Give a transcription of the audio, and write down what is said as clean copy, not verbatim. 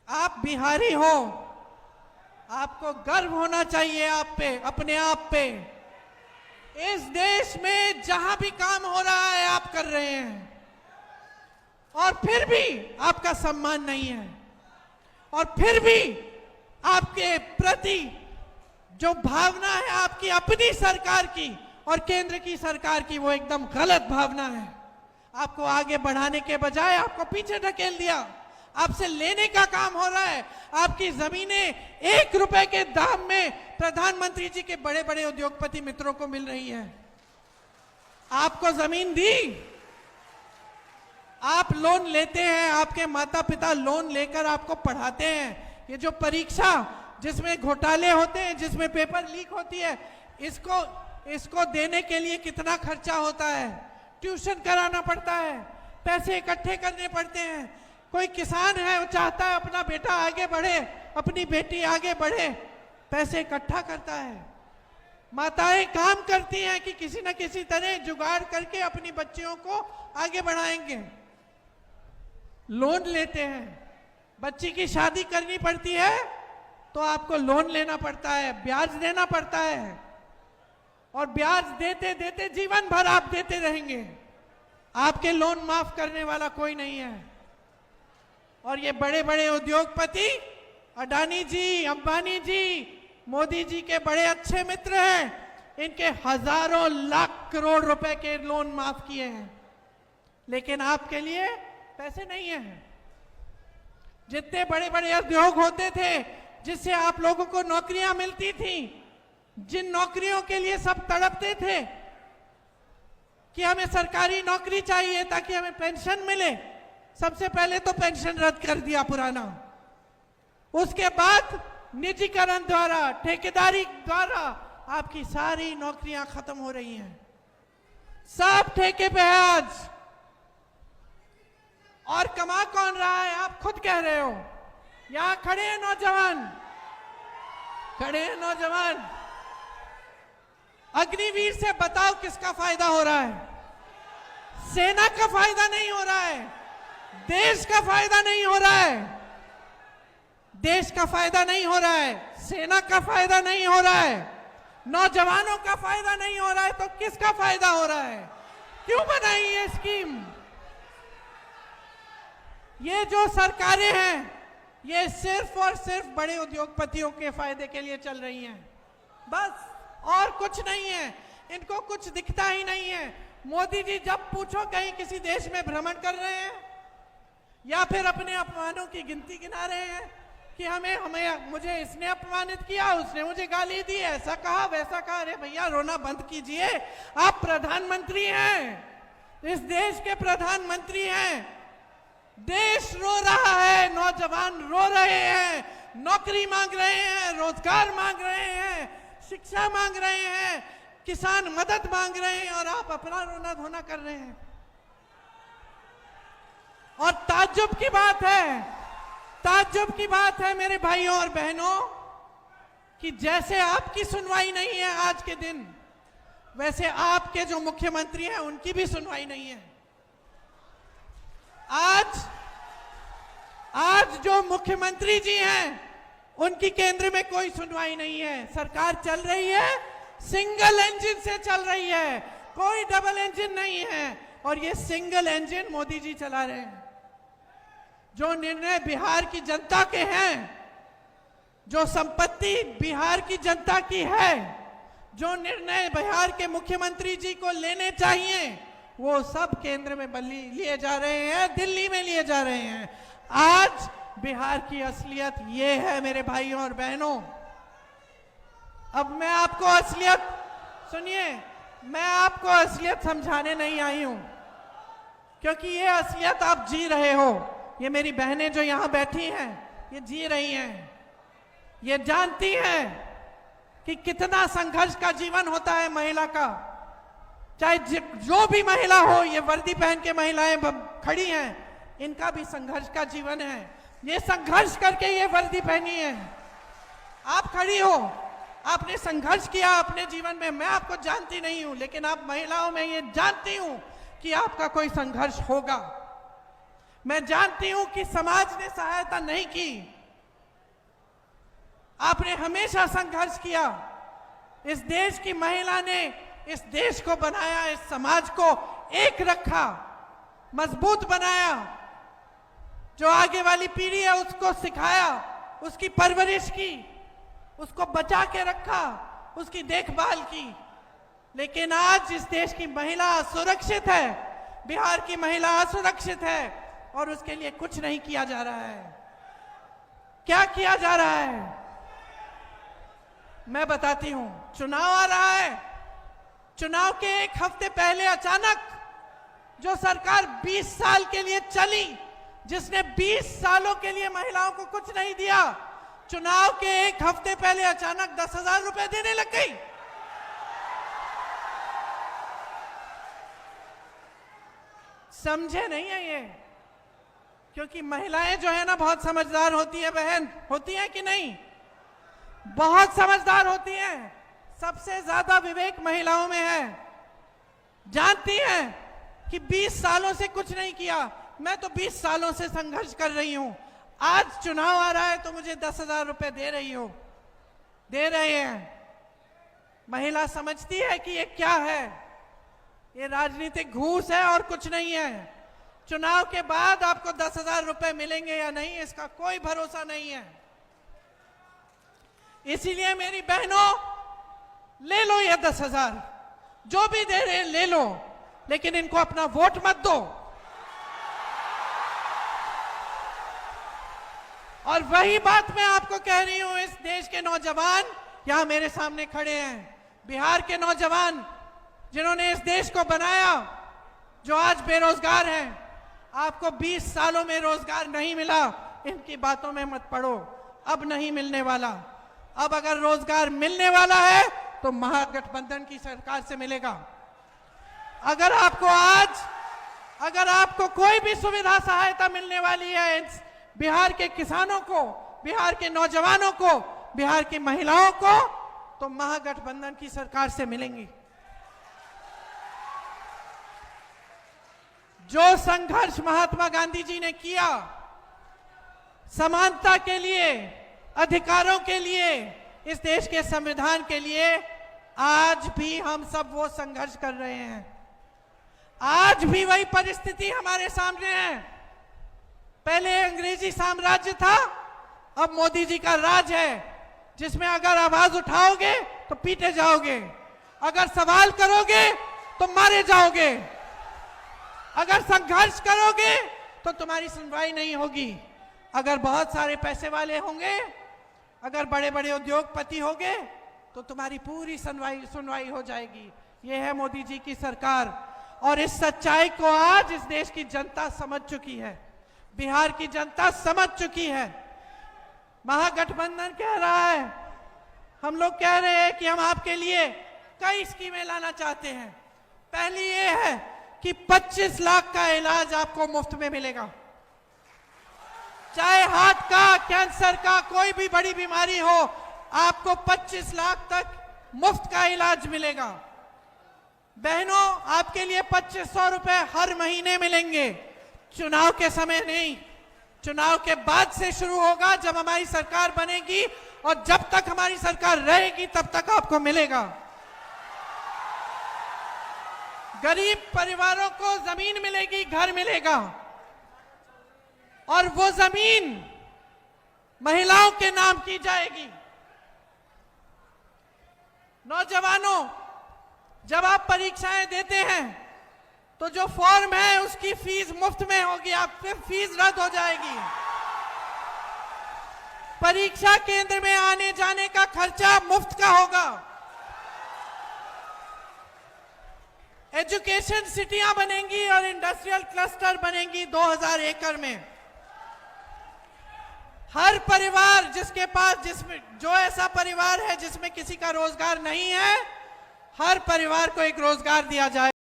आप बिहारी हो, आपको गर्व होना चाहिए आप पे, अपने आप पे। इस देश में जहां भी काम हो रहा है आप कर रहे हैं और फिर भी आपका सम्मान नहीं है, और फिर भी आपके प्रति जो भावना है आपकी अपनी सरकार की और केंद्र की सरकार की, वो एकदम गलत भावना है। आपको आगे बढ़ाने के बजाय आपको पीछे ढकेल दिया, आपसे लेने का काम हो रहा है। आपकी जमीनें 1 रुपए के दाम में प्रधानमंत्री जी के बड़े बड़े उद्योगपति मित्रों को मिल रही है। आपको जमीन दी, आप लोन लेते हैं, आपके माता पिता लोन लेकर आपको पढ़ाते हैं। ये जो परीक्षा जिसमें घोटाले होते हैं, जिसमें पेपर लीक होती है, इसको देने के लिए कितना खर्चा होता है। ट्यूशन कराना पड़ता है, पैसे इकट्ठे करने पड़ते हैं। कोई किसान है, वो चाहता है अपना बेटा आगे बढ़े, अपनी बेटी आगे बढ़े, पैसे इकट्ठा करता है। माताएं काम करती हैं कि किसी न किसी तरह जुगाड़ करके अपनी बच्चियों को आगे बढ़ाएंगे। लोन लेते हैं, बच्ची की शादी करनी पड़ती है तो आपको लोन लेना पड़ता है, ब्याज देना पड़ता है, और ब्याज देते देते जीवन भर आप देते रहेंगे। आपके लोन माफ करने वाला कोई नहीं है। और ये बड़े बड़े उद्योगपति अडानी जी, अंबानी जी, मोदी जी के बड़े अच्छे मित्र हैं। इनके हजारों लाख करोड़ रुपए के लोन माफ किए हैं, लेकिन आपके लिए पैसे नहीं है। जितने बड़े बड़े उद्योग होते थे जिससे आप लोगों को नौकरियां मिलती थी, जिन नौकरियों के लिए सब तड़पते थे कि हमें सरकारी नौकरी चाहिए ताकि हमें पेंशन मिले, सबसे पहले तो पेंशन रद्द कर दिया पुराना। उसके बाद निजीकरण द्वारा, ठेकेदारी द्वारा आपकी सारी नौकरियां खत्म हो रही हैं। सब ठेके पे है आज। और कमा कौन रहा है? आप खुद कह रहे हो। यहां खड़े हैं नौजवान, खड़े हैं नौजवान। अग्निवीर से बताओ किसका फायदा हो रहा है? सेना का फायदा नहीं हो रहा है, देश का फायदा नहीं हो रहा है, देश का फायदा नहीं हो रहा है, सेना का फायदा नहीं हो रहा है, नौजवानों का फायदा नहीं हो रहा है, तो किसका फायदा हो रहा है? क्यों बनाई ये स्कीम? ये जो सरकारें हैं ये सिर्फ और सिर्फ बड़े उद्योगपतियों के फायदे के लिए चल रही हैं, बस, और कुछ नहीं है। इनको कुछ दिखता ही नहीं है। मोदी जी जब पूछो कहीं किसी देश में भ्रमण कर रहे हैं या फिर अपने अपमानों की गिनती गिना रहे हैं कि मुझे इसने अपमानित किया, उसने मुझे गाली दी, ऐसा कहा, वैसा कहा। अरे भैया, रोना बंद कीजिए। आप प्रधानमंत्री हैं, इस देश के प्रधानमंत्री हैं। देश रो रहा है, नौजवान रो रहे हैं, नौकरी मांग रहे हैं, रोजगार मांग रहे हैं, शिक्षा मांग रहे हैं, किसान मदद मांग रहे हैं, और आप अपना रोना धोना कर रहे हैं। और ताज्जुब की बात है, ताज्जुब की बात है मेरे भाइयों और बहनों, कि जैसे आपकी सुनवाई नहीं है आज के दिन, वैसे आपके जो मुख्यमंत्री हैं उनकी भी सुनवाई नहीं है। आज जो मुख्यमंत्री जी हैं उनकी केंद्र में कोई सुनवाई नहीं है। सरकार चल रही है, सिंगल इंजन से चल रही है, कोई डबल इंजन नहीं है, और ये सिंगल इंजन मोदी जी चला रहे हैं। जो निर्णय बिहार की जनता के हैं, जो संपत्ति बिहार की जनता की है, जो निर्णय बिहार के मुख्यमंत्री जी को लेने चाहिए, वो सब केंद्र में लिए जा रहे हैं, दिल्ली में लिए जा रहे हैं। आज बिहार की असलियत ये है मेरे भाइयों और बहनों। अब मैं आपको असलियत, सुनिए, मैं आपको असलियत समझाने नहीं आई हूं, क्योंकि ये असलियत आप जी रहे हो। ये मेरी बहनें जो यहां बैठी हैं, ये जी रही हैं, ये जानती हैं कि कितना संघर्ष का जीवन होता है महिला का। चाहे जो भी महिला हो, ये वर्दी पहन के महिलाएं खड़ी हैं, इनका भी संघर्ष का जीवन है। ये संघर्ष करके ये वर्दी पहनी है। आप खड़ी हो, आपने संघर्ष किया अपने जीवन में। मैं आपको जानती नहीं हूं, लेकिन आप महिलाओं में ये जानती हूं कि आपका कोई संघर्ष होगा। मैं जानती हूं कि समाज ने सहायता नहीं की। आपने हमेशा संघर्ष किया। इस देश की महिला ने इस देश को बनाया, इस समाज को एक रखा, मजबूत बनाया। जो आगे वाली पीढ़ी है उसको सिखाया, उसकी परवरिश की, उसको बचा के रखा, उसकी देखभाल की। लेकिन आज इस देश की महिला असुरक्षित है, बिहार की महिला असुरक्षित है और उसके लिए कुछ नहीं किया जा रहा है। क्या किया जा रहा है मैं बताती हूं। चुनाव आ रहा है। चुनाव के एक हफ्ते पहले अचानक जो सरकार 20 साल के लिए चली, जिसने 20 सालों के लिए महिलाओं को कुछ नहीं दिया, चुनाव के एक हफ्ते पहले अचानक 10,000 रुपए देने लग गई। समझे नहीं है ये? क्योंकि महिलाएं जो है ना बहुत समझदार होती है बहन, होती है कि नहीं? बहुत समझदार होती हैं। सबसे ज्यादा विवेक महिलाओं में है। जानती हैं कि 20 सालों से कुछ नहीं किया। मैं तो 20 सालों से संघर्ष कर रही हूं। आज चुनाव आ रहा है तो मुझे 10,000 रुपए दे रही हो, दे रहे हैं। महिला समझती है कि ये क्या है, ये राजनीतिक घूस है और कुछ नहीं है। चुनाव के बाद आपको 10,000 रुपए मिलेंगे या नहीं, इसका कोई भरोसा नहीं है। इसीलिए मेरी बहनों, ले लो ये 10,000, जो भी दे रहे हैं ले लो, लेकिन इनको अपना वोट मत दो। और वही बात मैं आपको कह रही हूं। इस देश के नौजवान यहां मेरे सामने खड़े हैं, बिहार के नौजवान जिन्होंने इस देश को बनाया, जो आज बेरोजगार हैं। आपको 20 सालों में रोजगार नहीं मिला, इनकी बातों में मत पड़ो। अब नहीं मिलने वाला। अब अगर रोजगार मिलने वाला है तो महागठबंधन की सरकार से मिलेगा। अगर आपको कोई भी सुविधा सहायता मिलने वाली है बिहार के किसानों को, बिहार के नौजवानों को, बिहार की महिलाओं को, तो महागठबंधन की सरकार से मिलेंगी। जो संघर्ष महात्मा गांधी जी ने किया समानता के लिए, अधिकारों के लिए, इस देश के संविधान के लिए, आज भी हम सब वो संघर्ष कर रहे हैं। आज भी वही परिस्थिति हमारे सामने है। पहले अंग्रेजी साम्राज्य था, अब मोदी जी का राज है, जिसमें अगर आवाज उठाओगे तो पीटे जाओगे, अगर सवाल करोगे तो मारे जाओगे, अगर संघर्ष करोगे तो तुम्हारी सुनवाई नहीं होगी। अगर बहुत सारे पैसे वाले होंगे, अगर बड़े बड़े उद्योगपति होंगे, तो तुम्हारी पूरी सुनवाई हो जाएगी। ये है मोदी जी की सरकार। और इस सच्चाई को आज इस देश की जनता समझ चुकी है, बिहार की जनता समझ चुकी है। महागठबंधन कह रहा है, हम लोग कह रहे हैं कि हम आपके लिए कई स्कीमें लाना चाहते हैं। पहली ये है कि 25 लाख का इलाज आपको मुफ्त में मिलेगा। चाहे हार्ट का, कैंसर का, कोई भी बड़ी बीमारी हो, आपको 25 लाख तक मुफ्त का इलाज मिलेगा। बहनों, आपके लिए 2500 रुपए हर महीने मिलेंगे। चुनाव के समय नहीं, चुनाव के बाद से शुरू होगा, जब हमारी सरकार बनेगी, और जब तक हमारी सरकार रहेगी तब तक आपको मिलेगा। गरीब परिवारों को जमीन मिलेगी, घर मिलेगा, और वो जमीन महिलाओं के नाम की जाएगी। नौजवानों, जब आप परीक्षाएं देते हैं तो जो फॉर्म है उसकी फीस मुफ्त में होगी, आपकी फीस रद्द हो जाएगी। परीक्षा केंद्र में आने जाने का खर्चा मुफ्त का होगा। एजुकेशन सिटियां बनेंगी और इंडस्ट्रियल क्लस्टर बनेंगी 2000 एकड़ में। हर परिवार जिसके पास, जिसमें जो ऐसा परिवार है जिसमें किसी का रोजगार नहीं है, हर परिवार को एक रोजगार दिया जाए।